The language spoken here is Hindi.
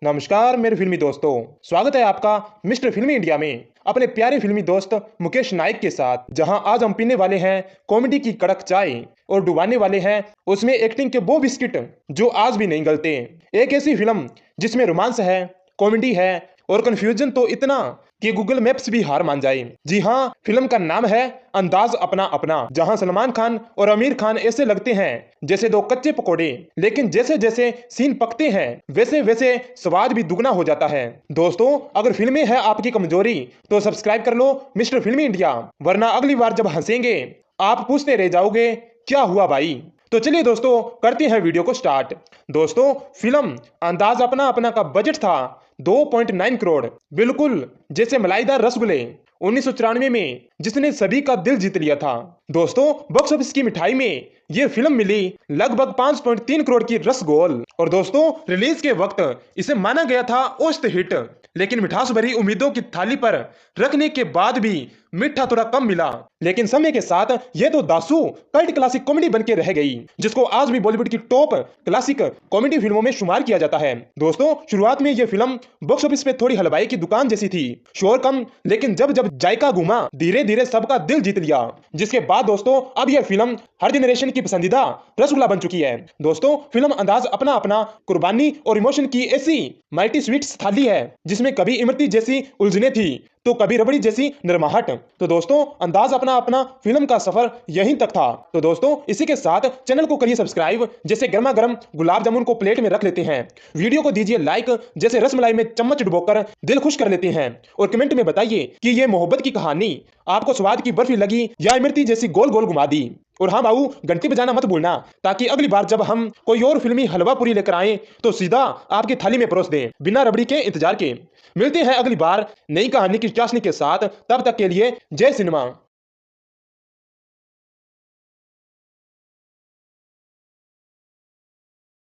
नमस्कार मेरे फिल्मी दोस्तों। स्वागत है आपका मिस्टर फिल्मी इंडिया में अपने प्यारे फिल्मी दोस्त मुकेश नाइक के साथ, जहां आज हम पीने वाले हैं कॉमेडी की कड़क चाय और डुबाने वाले हैं उसमें एक्टिंग के वो बिस्किट जो आज भी नहीं गलते। एक ऐसी फिल्म जिसमें रोमांस है, कॉमेडी है और कंफ्यूजन तो इतना कि गूगल मैप्स भी हार मान जाए। जी हाँ, फिल्म का नाम है अंदाज अपना अपना, जहां सलमान खान और आमिर खान ऐसे लगते हैं जैसे दो कच्चे पकोड़े, लेकिन जैसे जैसे सीन पकते हैं वैसे वैसे स्वाद भी दुगना हो जाता है। दोस्तों, अगर फिल्में है आपकी कमजोरी तो सब्सक्राइब कर लो मिस्टर फिल्मी इंडिया, वरना अगली बार जब हंसेंगे आप पूछते रह जाओगे क्या हुआ भाई। तो चलिए दोस्तों, करते हैं वीडियो को स्टार्ट। दोस्तों, फिल्म अंदाज अपना अपना का बजट था 2.9 करोड़, बिल्कुल जैसे मलाईदार रसगुल्ले 1994 में जिसने सभी का दिल जीत लिया था। दोस्तों, बॉक्स ऑफिस की मिठाई में ये फिल्म मिली लगभग 5.3 करोड़ की रसगोल। और दोस्तों, रिलीज के वक्त इसे माना गया था औसत हिट, लेकिन मिठास भरी उम्मीदों की थाली पर रखने के बाद भी मीठा थोड़ा कम मिला। लेकिन समय के साथ यह तो दासू कल्ट क्लासिक कॉमेडी बनके रह गई, जिसको आज भी बॉलीवुड की टॉप क्लासिक कॉमेडी फिल्मों में शुमार किया जाता है। दोस्तों, शुरुआत में यह फिल्म बॉक्स ऑफिस पे थोड़ी हलवाई की दुकान जैसी थी, शोर कम, लेकिन जब जब जायका घुमा धीरे धीरे सबका दिल जीत लिया। जिसके बाद दोस्तों अब यह फिल्म हर जनरेशन की पसंदीदा रसगुल्ला बन चुकी है। दोस्तों, फिल्म अंदाज अपना अपना कुर्बानी और इमोशन की ऐसी मल्टी स्वीट्स थाली है जिसमें कभी इमरती जैसी उलझने थी तो कभी रबड़ी जैसी नरमाहट। तो दोस्तों, अंदाज अपना अपना फिल्म का सफर यहीं तक था। तो दोस्तों, इसी के साथ चैनल को करिए सब्सक्राइब, जैसे गर्मा गर्म गुलाब जामुन को प्लेट में रख लेते हैं। वीडियो को दीजिए लाइक, जैसे रसमलाई में चम्मच डुबोकर दिल खुश कर लेते हैं। और कमेंट में बताइए कि ये मोहब्बत की कहानी आपको स्वाद की बर्फी लगी या इमरती जैसी गोल गोल घुमा दी। और हाँ बाबू, घंटी बजाना मत भूलना, ताकि अगली बार जब हम कोई और फिल्मी हलवा पूरी लेकर आए तो सीधा आपकी थाली में परोस दें, बिना रबड़ी के इंतजार के। मिलते हैं अगली बार नई कहानी की चाशनी के साथ, तब तक के लिए जय सिनेमा।